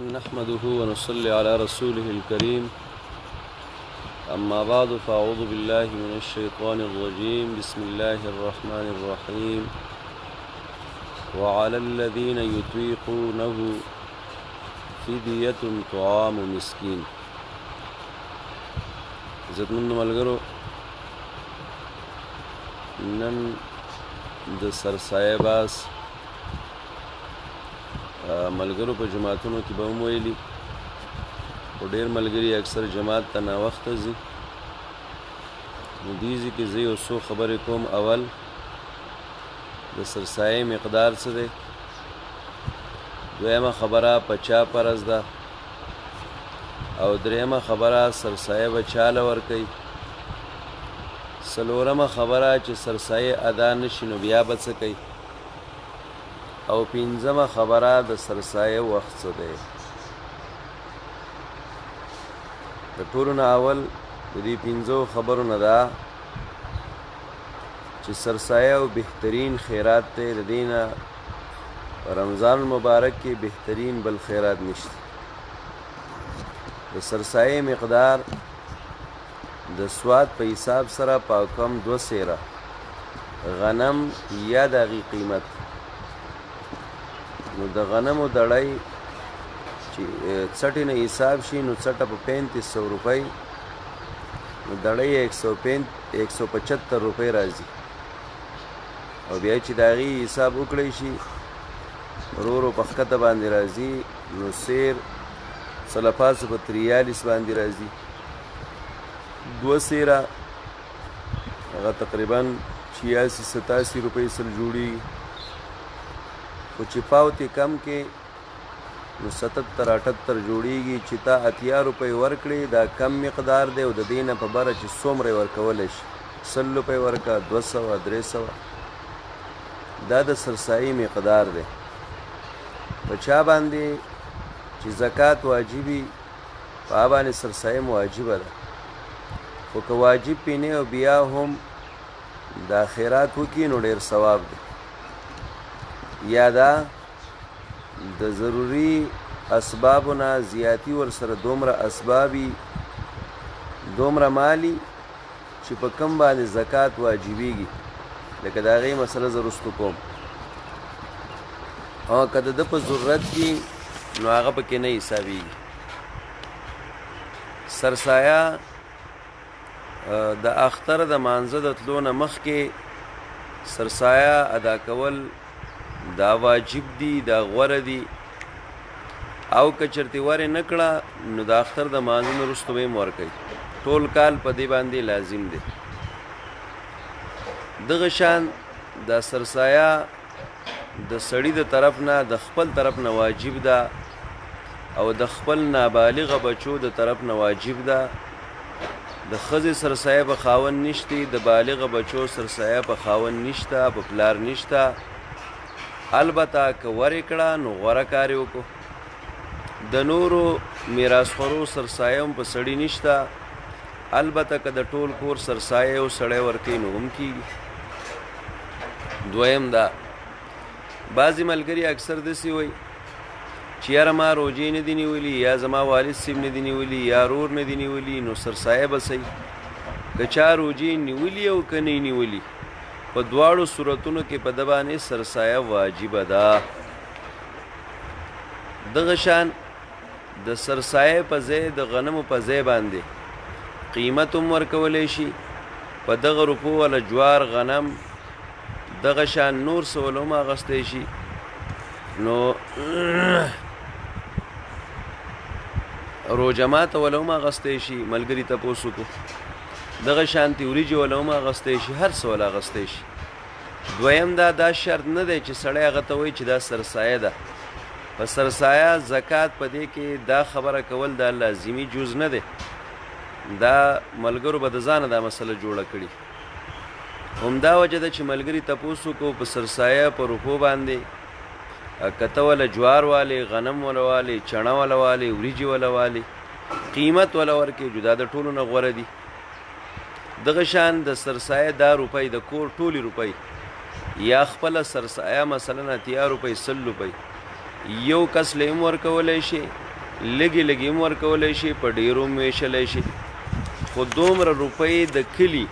نحمده ونصلي على رسوله الكريم أما بعد فأعوذ بالله من الشيطان الرجيم بسم الله الرحمن الرحيم وعلى الذين يطيقونه فدية طعام مسكين. عزتمنو ملګرو، نن د سرسایه باس ملګرو په جماعتونو کې به هم ویلي، خو ډېر ملګري اکثر جماعت ته ناوخته ځي. نو دې ځي کې زه یو څو خبرې کوم. اول د سرسایې مقدار څه دی، دویمه خبره په چا فرض ده، او دریمه خبره سرسایه به چاله ورکوي، څلورمه خبره چې سرسایه ادا نشي نو بیا به څه کوي، او پنځمه خبره د سرسایه وخت څه دی. د ټولو نه اول د دې پنځو خبرو نه ده چې سرسایه او بهترین خیرات دی. د دې نه رمضان المبارک کې بهترین بل خیرات نشته. د سرسایه مقدار د سواد په حساب سره په کم 2 سیره غنم یا د هغې قیمت. نو د غنمو دړی چې څټې نه حساب شي نو څټه په 3500 روپۍ، نو دړی 175 روپۍ راځي. او بیا چې د هغې حساب وکړی شي ورو ورو په ښکته باندې راځي، نو سیر سلفاسو په 43 باندې راځي. 2 سیره هغه تقریبا 86-87 روپۍ سره جوړېږي. خو چې پاوتې کم کې نو 77-78 جوړېږي. چې تا 80 روپۍ ورکړې دا کم مقدار دی، او د دې نه په بره چې څومره یې ورکولی شي 100 روپۍ ورکه، 200-300. دا د سرسایي مقدار دی. په چا باندې چې زکات واجبي په هغه باندې سرسایه واجبه ده. خو که واجب پې نه او بیا هم دا خیرات وکړي نو ډېر ثواب دی. یا دا د ضروري اسبابو نه زیاتی ورسره دومره اسبابي دومره مالی چې په کم باندې زکات واجبېږي، لکه د هغې مسله زه رستو کوم. او که د ده په ضرورت کې نو هغه پکې نه حسابېږي. سرسایه د اختر د مانځه د تلو نه مخکې سرسایه ادا کول دا واجب دي، دا غوره دي. او که چرته ورې نه کړه نو د اختر د مانځه نه وروسته به یې ورکوي. ټول کال په دې باندې لازم دی. دغه شان دا سرسایه د سړي د طرف نه د خپل طرف نه واجب ده، او د خپل نابالغه بچو د طرف نه واجب ده. د ښځې سرسایه په خاوند نشته، د بالغه بچو سرسایه په خاوند نشته، په پلار نشته. البته که ورې کړه نو غوره کار یې وکړو. د نورو میراثخورو سرسایه هم په سړي نشته. البته که د ټول کور سرسایه یو سړی ورکوي نو هم کېږي. دویم دا بعضې ملګري اکثر داسې وایي چې یاره ما روجې نه دي نیولي، یا زما والد صاحب نه دي نیولي، یا رور نه دي نیولي، نو سرسایه به صحیح. که چا روجې نیولي او که نه نیولي، په دواړو صورتونو کې په ده باندې سرسایه واجبه ده. دغه شان د سرسایه په ځای د غنمو په ځای باندې قیمت هم ورکولی شي. په دغه روپو والا جوار غنم دغه شان نور څه والا هم اخیستی شي. نو روژه ماته والا هم اخیستی شي. ملګري تپوس وکړو دغه شانتې وریجې والا هم اخیستی شي، هر څه والا اخیستی شي. دویم دا شرط نه دی چې سړی هغه ته وایي چې دا سرسایه ده. په سرسایه زکات په دې کې دا خبره کول دا لازمي جز نه دی. دا ملګرو به د ځانه دا مسله جوړه کړي. همدا وجه ده چې ملګري تپوس وکړو په سرسایه په روپو باندې که ته والا جوار والی، غنم والا والی، چڼه والا والی، وریجې والا والی، قیمت والا ورکې جدا د ټولو نه غوره دي. دغه شان د سرسایه دا روپۍ د کور ټولې روپۍ یا خپل سرسایه مثلا 80 روپۍ 100 روپۍ یو کس له هم ورکولی شي، لږې لږې هم ورکولی شي، په ډېرو هم ویشلی شي. خو دومره روپۍ د کلي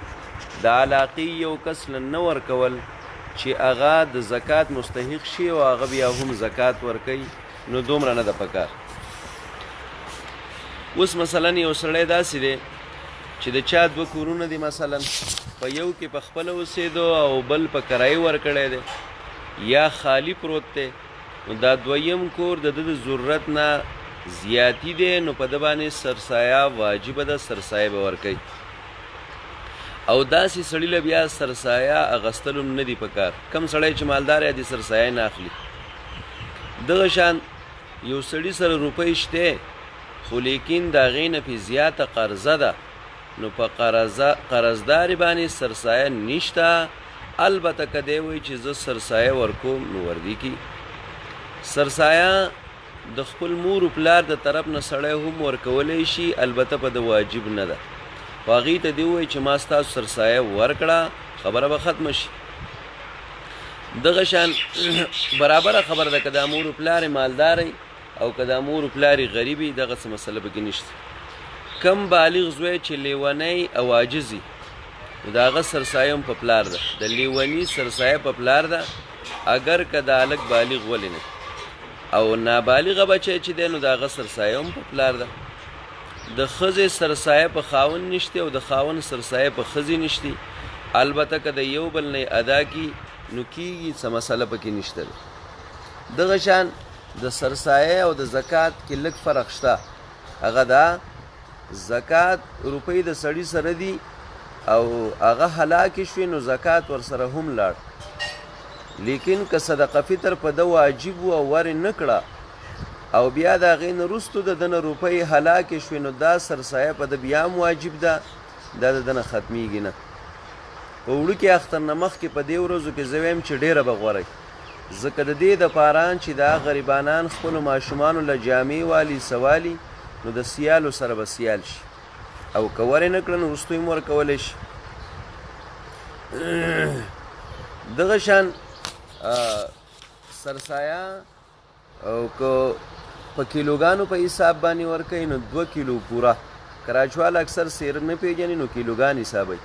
د علاقې یو کس نه ورکول چې هغه د زکات مستحق شي او هغه بیا هم زکات ورکوي، نو دومره نه ده پکار. اوس مثلا یو سړی داسې دی چې د چا 2 کورونه دي، مثلا په یو کې په خپله اوسېدو او بل په کرایې ورکړی دی یا خالی پروت دی، نو دا دویم کور د ده د ضرورت نه زیاتی دی، نو په ده باندې سرسایه واجبه ده، سرسایه به ورکوي. او داسې سړي له بیا سرسایه اغستلو نه دي پکار. کم سړی چې مالدار دی سرسایه نه اخلي. دغه شان یو سړي سره روپۍ شته خو لیکن د هغې نه پې زیاته قرضه ده، نو په قرضداري باندې سرسایه نشته. البته که دی وایي چې زه سرسایه ورکوم، نو وردي کی. سرسایه د خپل مور و پلار د طرف نه سړی هم ورکولی شي، البته په د واجب نه ده. خو هغې ته دې ووایي چې ما ستاسو سرسایه ورکړه، خبره به ختمه شي. دغه شان برابره خبره ده که دا مور و پلار مالداری او که دا مور و پلار غریبي، دغه څه مسله پکې نشته. کم بالغ زوی چې لیونی او عاجزي، نو د هغه سرسایه هم په پلار ده. د لیوني سرسایه په پلار ده، اگر که دا هلک بالغ ولې نه. او نابالغه بچی چې دی، نو د هغه سرسایه هم په پلار ده. د ښځې سرسایه په خاوند نشته او د خاوند سرسایه په ښځې نشته. البته که د یو بل نه ادا کی، نو کېږي، څه مسله پکې نشته ده. دغه شان د سرسایه او د زکات کې لږ فرق شته. هغه دا زکات روپۍ د سړي سره دي او هغه هلاکې شوې، نو زکات ورسره هم لاړ. لیکن که صدقه فطر په ده واجب و او ورې نه کړه او بیا د هغې نه وروستو د ده نه روپۍ هلاکې شوې، نو دا سرسایه په ده بیا هم واجب ده، دا د ده نه ختمیږي نه. په وړو کې اختر نه مخکې په دې ورځو کې زه وایم چې ډېره به غوره وي، ځکه د دې دپاره چې دا غریبانان خپلو ماشومانو له جامې والي سوالي، نو د سیالو سره به سیال شي، او که ورې نه کړه نو وروستو یې هم ورکولی شي. دغه شان سرسایه او که په کیلوګانو په حساب باندې ورکوي، نو 2 کیلو پوره. کراچوال اکثر سیر نه پیژني، نو کیلوګان حسابوي.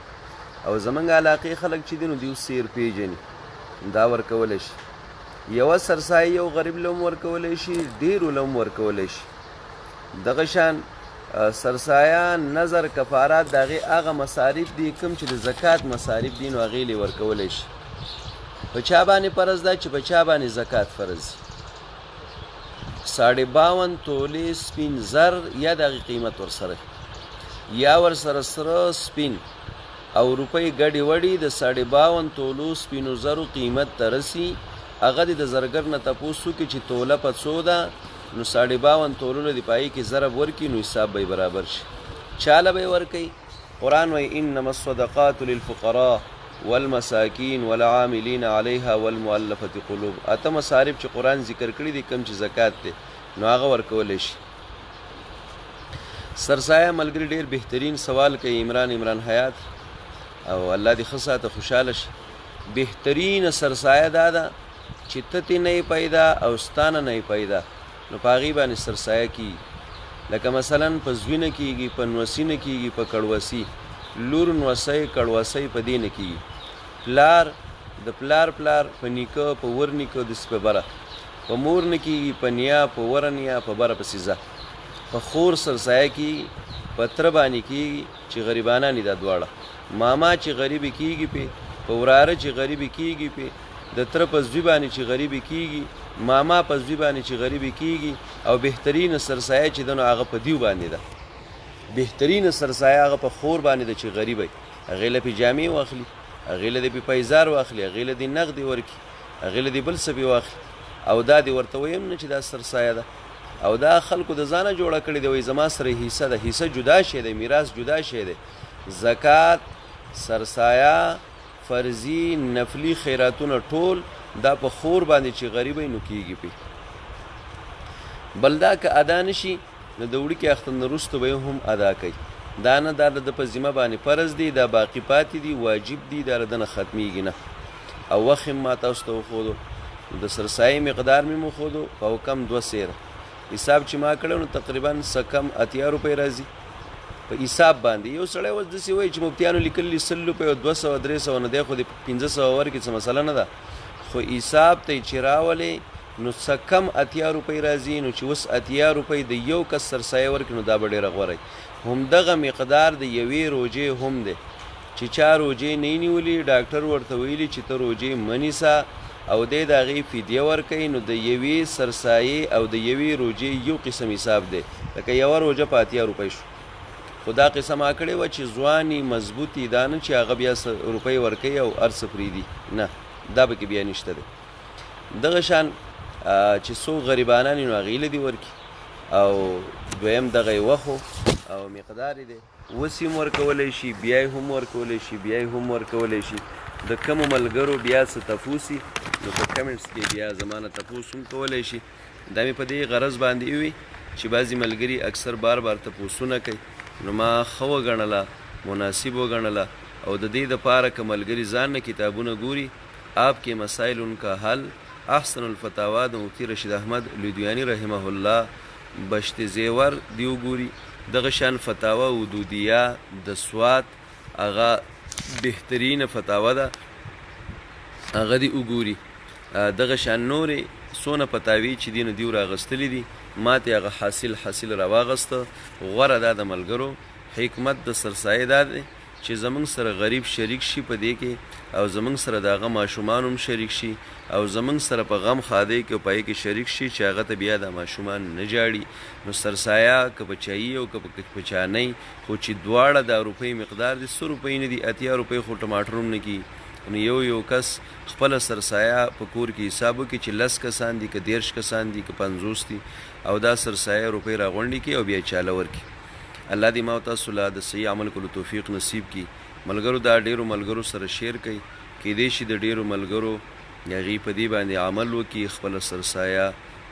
او زمونږ علاقې خلک چې دي، نو دوی سیر پیژني، دا ورکولی شي. یوه سرسایه یو غریب له هم ورکولی شي، ډېرو له هم ورکولی شي. دغه شان سرسایه، نظر، کفارات، د هغې هغه مصارف دي کوم چې د زکات مصارف دي، نو هغې لې ورکولی شي. په چا باندې فرض ده چې په چا باندې زکات فرض دي. 52 تولې سپین زر یا د هغې قیمت ورسره، یا ورسره سره سپین او روپۍ ګډې وډې د 52 تولو سپینو زرو قیمت ته رسي. هغه دې د زرګر نه تپوس وکړي چې توله په څو ده، نو 52 تولونه دې په هغې کې ضرب ورکړي، نو حساب به یې برابر شي. چاله به یې ورکوي؟ قرآن وایي انما الصدقات للفقراء والمساکین والعاملین علیها والمؤلفة قلوب. 8 مصارف چې قرآن ذکر کړي دي کوم چې زکات دی، نو هغه ورکولی شي. سرسایه ملګري ډېر بهترین سوال کوي عمران حیات، او الله دې ښه ساته، خوشحاله شي. بهترینه سرسایه دا ده چې ته ترې نه پیدا او ستا نه پیدا، نو په هغې باندې سرسایه کېږي. لکه مثلا په زوی نه کېږي، په نوسي نه کېږي، په کړوسي. لور نوسی کړوسی په دې نه کېږي. پلار د پلار په نیکه، په ور نیکه، داسې په بره. په مور نه کېږي، په نیا، په وره نیا، په بره پسې ځه. په خور سرسایه کېږي، په تره باندې کېږي چې غریبانان دا دواړه. ماما چې غریبې کېږي پې، په وراره چې غریبې کېږي پې، د تره په زوی باندې چې غریبې کېږي، ماما په زوی باندې چې غریبې کېږي. او بهترینه سرسایه چې ده، نو هغه په دیو باندې ده. بهترینه سرسایه هغه په خور باندې ده چې غریب وي، هغې له پې جامې واخلي، هغې له دې پې پیزار واخلي، هغې له دې نغدې ورکړي، هغې له دې بل څه پې واخلي. او دا دې ورته ویم نه چې دا سرسایه ده. او دا خلکو د ځانه جوړه کړې ده، وایي زما سره حصه ده. حصه جدا شی دی، میراث جدا شی دی. زکات، سرسایه، فرضي، نفلي خیراتونه ټول دا په خور باندې چې غریب وي، نو کېږي پې. بل دا که ادا نشي، نو د وړوکي اختر نه وروسته به هم ادا کوي. دا نه دا د په ذمه باندې فرض دی، دا باقي پاتې دي، واجب دي، دا د نه ختمیږي نه. او وخت ما تاسو ته وښودو، د سرسایې مقدار مې وښودو، په حکم 2 سیره. حساب چې ما کړی نو تقریبا څه کم 80 روپۍ راځي په حساب باندې. یو سړی اوس داسې وایي چې مفتیانو لیکلي 100 روپۍ او 200 300 نه دی خو د 1500 ورکړي څه مسله نه ده، خو حساب ته یې چې راولې نو څه کم 80 روپۍ راځي. نو چې اوس 80 روپۍ د یو کس سرسایه ورکړي نو دا به ډېره غوره وي. همدغه مقدار د یوې روژې هم دی چې چا روژې نه نیولي ډاکټر ورته ویلي چې ته روژې مه نیسه او دی د هغې فدیه ورکوي، نو د یوې سرسایې او د یوې روژې یو قسم حساب دی. لکه یوه روژه په 80 روپۍ شو، خو دا قصه ما کړې وه چې ځواني مضبوطي دا نه چې هغه بیا روپۍ ورکوي او هر څه پرېږدي، نه دا پکې بیا نشته دی. دغه شان چې څوک غریبانان وي نو هغې له دې ورکړي. او دویم دغه یې وخو او مقدار یې دی اوس هم ورکولی شي، بیا یې هم ورکولی شي، بیا یې هم ورکولی شي. د کمو ملګرو بیا څه تپوس وي نو په کمنټس کې بیا زما نه تپوس هم کولی شي. دا مې په دې غرض باندې وي چې بعضې ملګري اکثر بار بار تپوسونه کوي، نو ما ښه وګڼله، مناسب وګڼله. او د دې دپاره که ملګري ځان نه کتابونه ګوري، آپ کے مسائل ان کا حل، احسن الفتاوا د مفتی رشید احمد لودیانی رحمه الله، بشت زیور دی وګوري. دغه شان فتاوا ودودیه د سوات هغه بهترینه فتاوا ده، هغه دې وګوري. دغه شان نورې څونه فتاوی چې دي نو دي راغستلي دي، ما ته هغه حاصل راواغسته. غوره دا د ملګرو حکمت د سرسایه دا دی چې زمونږ سره غریب شریک شي په دې کې، او زمونږ سره د هغه ماشومان هم شریک شي، او زمونږ سره په غم خادۍ کې او پای کې شریک شي چې هغه ته بیا د ماشومان نه جاړي. نو سرسایه که په چایي او که په چانۍ، خو چې دواړه د روپۍ مقدار دي 100 روپۍ نه دي، 80 روپۍ خو ټماټر هم نه کي. نو یو کس خپله سرسایه په کور کې حساب وکړي چې 10 کسان دي که 13 کسان دي که 50 دي، او دا سرسایه روپۍ راغونډي کړي او بیا چاله ورکړي. الله دې ما او تاسو له د صحیح عمل کولو توفیق نصیب کړي. ملګرو دا ډېرو ملګرو سره شیر کوي، کیدای شي د ډېرو ملګرو هغې په دې باندې عمل وکړي، خپله سرسایه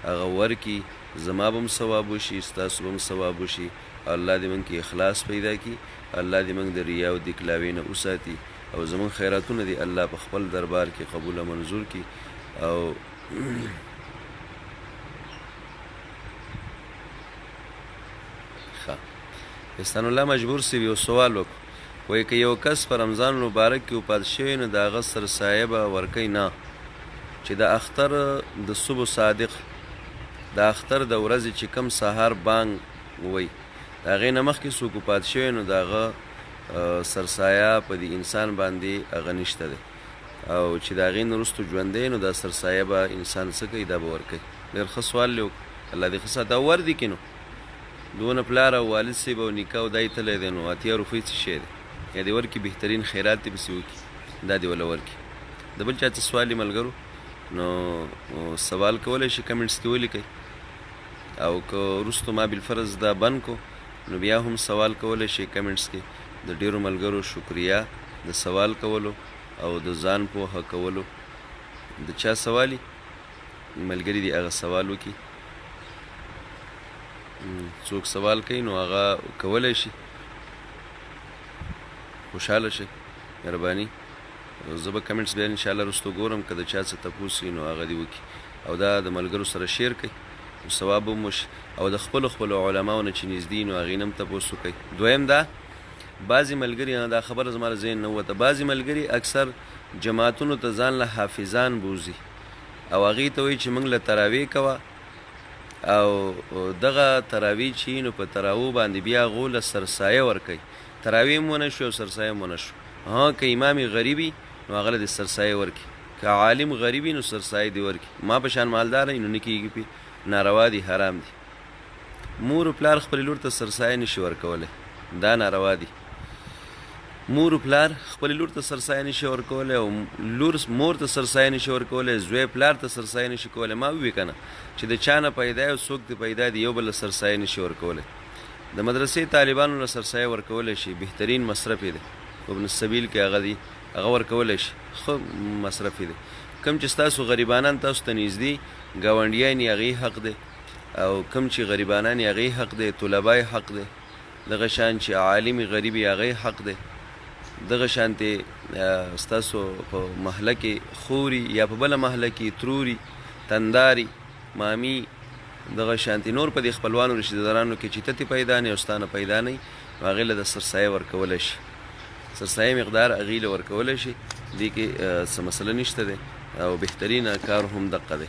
هغه ورکړي. زما به هم ثواب وشي، ستاسو به هم ثواب وشي. الله دې موږ کې اخلاص پیدا کړي، الله دې موږ د ریا او دکلاوې نه وساتي، او زموږ خیراتونه دې الله په خپل دربار کې قبول او منظور کړي. او استان الله مجبور سی یو سوال وکړو، وایي که یو کس په رمضان مبارک کې وفات شوی نو د هغه سرسایه به ورکوي؟ نه، چې د اختر د صبح صادق د اختر د ورځې چې کم سهار بانګ وایي د هغې نه مخکې څوک وفات شوی نو د هغه سرسایه په دې انسان باندې هغه نشته دی، او چې د هغې نه وروسته ژوندی نو دا سرسایه به انسان څه کوي؟ دا به ورکوي. ډېر ښه سوال دی، الله دې ښه ساته. او وردي کې نو دونه پلار او والد صاحب او نیکه او دای تللی دی نو 80 روپۍ څه شی دی؟ یا دې ورکړي بهترین خیرات دې پسې وکړي، دا دې وله ورکړي. د بل چا څه سوال یې ملګرو نو سوال کولی شي کمنټس کې ولیکئ، او که وروستو ما بالفرض دا بند کو نو بیا هم سوال کولی شي کمنټس کې. د ډېرو ملګرو شکریه د سوال کولو او د ځان پوهه کولو. د چا سوالي ملګري دي هغه سوال وکړي، څوک سوال کوي نو هغه کولی شي. خوشحاله شئ، مهرباني. زه به کمنټس بیا انشاءالله وروستو ګورم، که د چا څه تپوس وي نو هغه دې وکړي، او دا د ملګرو سره شیر کوي نو ثواب هم وشي. او د خپلو علماو نه چې نږدې نو هغې نه هم تپوس وکړئ. دویم دا بعضې ملګري، دا خبره زما له ذهن نه ووته، بعضې ملګري اکثر جماعتونو ته ځان له حافظان بوځي او هغې ته وایي چې موږ له تراویح کوه، او دغه تراویح چې نو په تراویح باندې بیا هغو له سرسایه ورکوي. تراویح هم ونه شو او سرسایه هم ونه شو. که امام غریبي نو هغه له دې سرسایه ورکړي، که عالم غریبي نو سرسایه دې ورکړي. ما په شان مالدار نو نه کېږي پې، ناروا دي، حرام دي. مور و پلار خپلې لور ته سرسایه نشي ورکولی، دا ناروا دي. مور و پلار خپلې لور ته سرسایه نشي ورکولی، او لور مور ته سرسایه نشي ورکولی، زوی پلار ته سرسایه نشي کولی. ما ووی که نه چې د چا نه پیدا او څوک دې پیدا دي یو بل له سرسایه نشي ورکولی. د مدرسې طالبانو له سرسایه ورکولی شي، بهترین مصرف یې دی. ابن السبیل کې هغه دي، هغه ورکولی شي، ښه مصرف یې دی. کوم چې ستاسو غریبانان تاسو ته نږدې ګاونډیان یې هغې حق دی، او کوم چې غریبانان یې هغې حق دی، طلبا یې حق دی. دغه شان چې عالم غریب یې هغې حق دی. دغه شانتې ستاسو په محله کې خوري یا په بله محله کې تروري، تنداري، مامي، دغه شانتي نور په دې خپلوانو رشتہ دارانو کې چې تتې پیدا نه او ستانه پیدا نه نو هغې له د سرسایه ورکولی شي سرسایه مقدار هغې له ورکولی شي دې کې څه مسله نشته دی او بهترینه کار هم دقه دی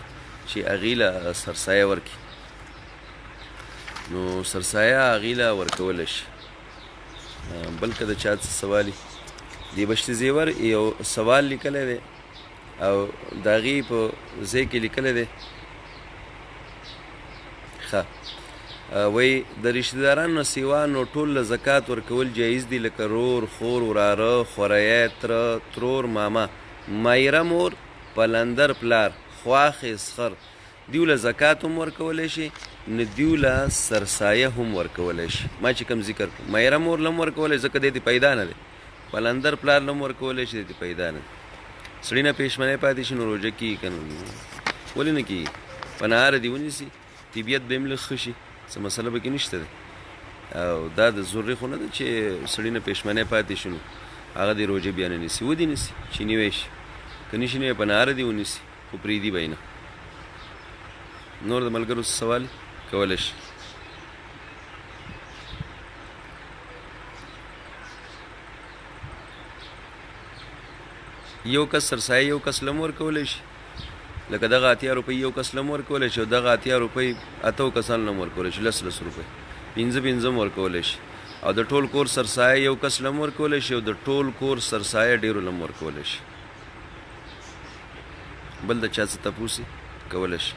چې هغې له سرسایه ورکړي نو سرسایه هغې له ورکولی شي بلکې د چا څه سوالي د بشت زیور یو سوال لیکلی دی او د هغې په ځای کې لیکلی دی ښه وایي د رشتې دارانو نه سیوا نو ټول له زکات ورکول جایز دي لکه رور خور وراره خوریی تره ترور ماما مایره مور پلندر پلار خواښ اسخر دیو له زکات هم ورکولی شي نه دیو له سرسایه هم ورکولی شي ما چې کوم ذکر کړم مایره مور له هم ورکولی ځکه دی پیدا نه دی پلندر پلار له هم ورکولی شي دی پیدا نه دی سړي نه پېشمنی پاتې شي نو روژه کېږي که نه ولې نه کېږي په نهاره دې ونیسي طبیعت به یې هم لږ ښه شي څه مسله به کې نشته دی او دا د ضروري خو نه ده چې سړي نه پېشمنی پاتې شي نو هغه دې روژه بیا نه نیسي ودې نیسي چې نیوی شي که نه شي نو په نهاره دې ونیسي خو پرېږدي به یې نه نور د ملګرو څه سوال کولی شي یو کس سرسایه یو کس لم ورکولی شي لکه دغه 80 روپۍ یو کس لم ورکولی شي او دغه 80 روپۍ 8 کسانو لم ورکولی شي 10 روپۍ 15 ورکولی شي او د ټول کور سرسایه یو کس لم ورکولی شي او د ټول کور سرسایه ډېرو لم ورکولی شي بل د چا څه تپوس کولی شي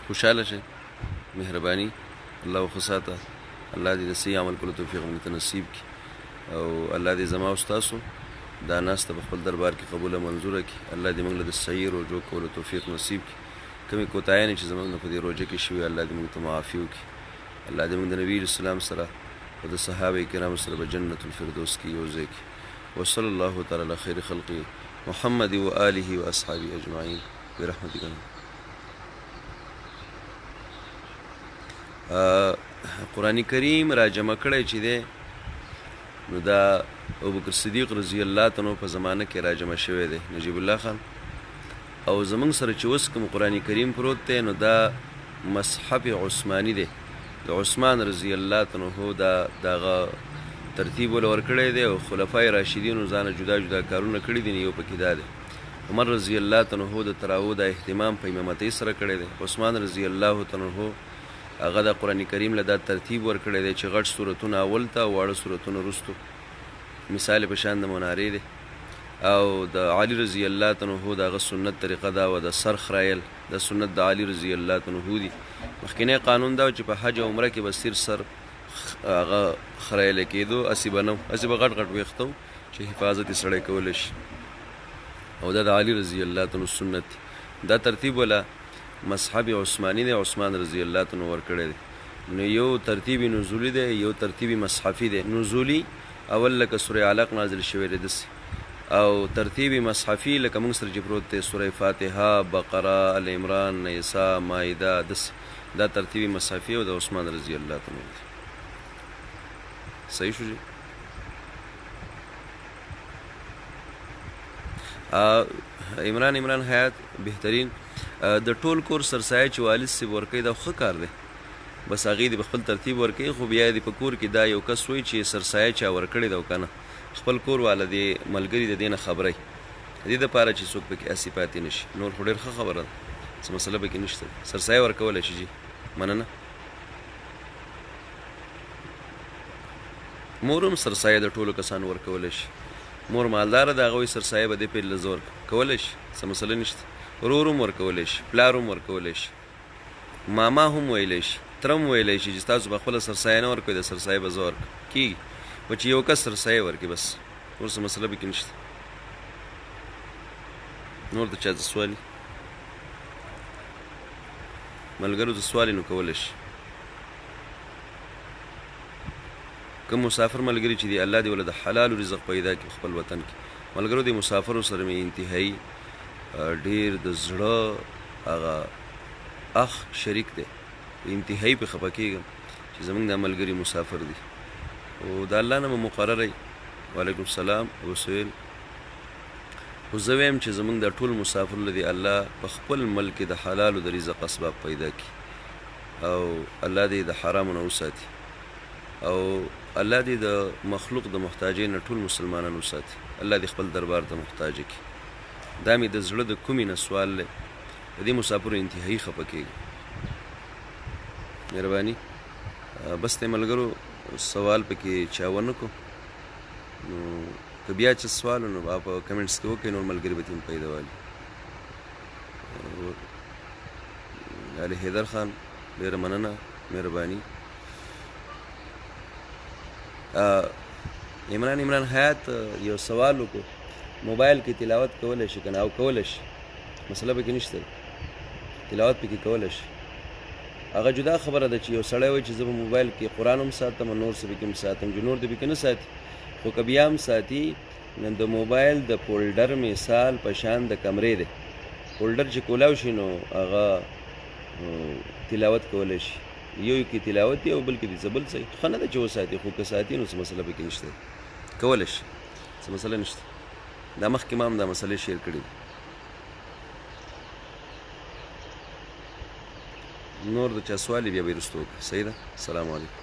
خوشحاله شئ مهرباني الله خو ساته الله دې د صحیح عمل کولو توفیق موږ ته نصیب کړي او الله دې زما او ستاسو دا ناسته په خپل دربار کې قبوله منظوره کړي الله دې موږ له د صحیح روژو کولو توفیق نصیب کړي کومې کوتاهیانې چې زموږ نه په دې روژه کې شوي الله دې موږ ته معافي وکړي الله دې موږ د نبي اسلام سره او د صحابه کرامو سره په جنت الفردوس کې یو ځای کړي وصلی الله تعالی علی خیر خلقه محمد و آله و اصحابه اجمعین برحمتک قرآن کریم را جمع کړی چې دی نو دا ابوبکر صدیق رضی الله تعالی په زمانه کې را جمع شوی دی نجیب الله خان او زمونږ سره چې اوس کوم قرآن کریم پروت دی نو دا مصحف عثماني دی د عثمان رضی الله تعالی دا دغه ترتیب ول ورکړی دی او خلفای راشدینو ځانه جدا جدا کارونه کړي دي یو پکې دا دی عمر رضی الله تعالی د تراو د اهتمام په امامتۍ سره کړی دی عثمان رضی الله تعالی هغه د قرآن کریم له دا ترتیب ورکړی دی چې غټ سورتونه اول ته او واړه سورتونه وروستو مثال په شان د منارې دی او د علي رضی الله تعالی د هغه سنت طریقه دا و د سر خرایل د سنت د علي رضی الله تعالی دی مخکینی قانون دا چې په حج او عمره کې به سر هغه خرایل کېدو اسی به نه اسی به غټ ویښته چې حفاظت یې سړی کولی شي او دا د علي رضی الله تعالی سنت دا ترتیب ولا مصحف عثماني دی عثمان رضی الله تعالی ورکړی دی نو یو ترتیب نزولی دی یو ترتیب مصحفي دی نزولی اول لکه سوره علق نازل شوی دی داسې او ترتیب مصحفي لکه موږ سره چې پروت دی سوره فاتحه بقره ال عمران نساء مائده داسې دا ترتیب مصحفي او د عثمان رضی الله تعالی دی صحیح شو جی عمران حیات بهترین د ټول کور سرسایه چې والد صاحب ورکوي دا ښه کار دی بس هغې دې په خپل ترتیب ورکوي خو بیا دې په کور کې دا یو کس وایي چې سرسایه چا ورکړې ده او که نه خپل کور والا دې ملګري د دې نه خبروي د دې دپاره چې څوک پکې اسې پاتې نه شي نور خو ډېر ښه خبره ده څه مسله پکې نشته سرسایه ورکولی شي جي مننه مور هم سرسایه د ټولو کسانو ورکولی شي مور مالداره ده هغه وایي سرسایه به دې پرې لږ زه ورکولی شي څه مسله نشته ورور هم ورکولی شي پلار هم ورکولی شي ماما هم ویلی شي تره هم ویلی شي چې تاسو به خپله سرسایه نه ورکوئ د سرسایه به زه ورکړم کېږي خو چې یو کس سرسایه ورکړي بس نور څه مسله پکې نشته نور د چا څه سوالي ملګرو څه سوالي نو کولی شي کوم مسافر ملګري چې دی الله دې ولې د حلالو رزق پیدا کړي خپل وطن کې ملګرو دې مسافرو سره مې انتهایي ډېر د زړه هغه اخ شریک دی انتهایي پې خفه کېږم چې زموږ دا ملګري مسافر دي او د الله نه مې مقرره وعلیکم السلام ابو سهیل خو زه وایم چې زمونږ د ټول مسافر لدی الله په خپل ملک کې د حلالو د رزق اسباب پیدا کړي او الله دې د حرامو نه وساتي او الله دې د مخلوق د محتاجۍ نه ټول مسلمانان وساتي الله دې خپل دربار ته محتاج کړي دا مې د زړه د کومې نه سوال دی د دې مسافرو انتهایي خفه کېږي مهرباني بس ته ملګرو سوال پکې چا ونه کو نو که بیا چې سوال نو په کمنټس کې وکړئ نور ملګري به ترې پیدا والي علي حیدر خان ډېره مننه مهرباني عمران حیات یو سوال وکړو موبایل کې تلاوت کولی شي که نه او کولی شي مسله پکې نشته تلاوت پکې کولی شي هغه جدا خبره ده چې یو سړی وایي چې زه په موبایل کې قرآن هم ساتم او نور څه پکې هم ساتم چې نور دې پکې نه ساتي خو که بیا هم ساتي نو د موبایل د فولډر مثال په شان د کمرې دی فولډر چې کولاو شي نو هغه تلاوت کولی شي یو کې تلاوت دی او بل کې دې زبل ځای ښه نه ده چې وساتي خو که ساتي نو څه مسله پکې نشته کولی شي څه مسله نشته دا مخکې ما هم دا مسلې شیر کړي دي نور د چا سوال بیا به یې وروسته وکړو صحیح ده السلام علیکم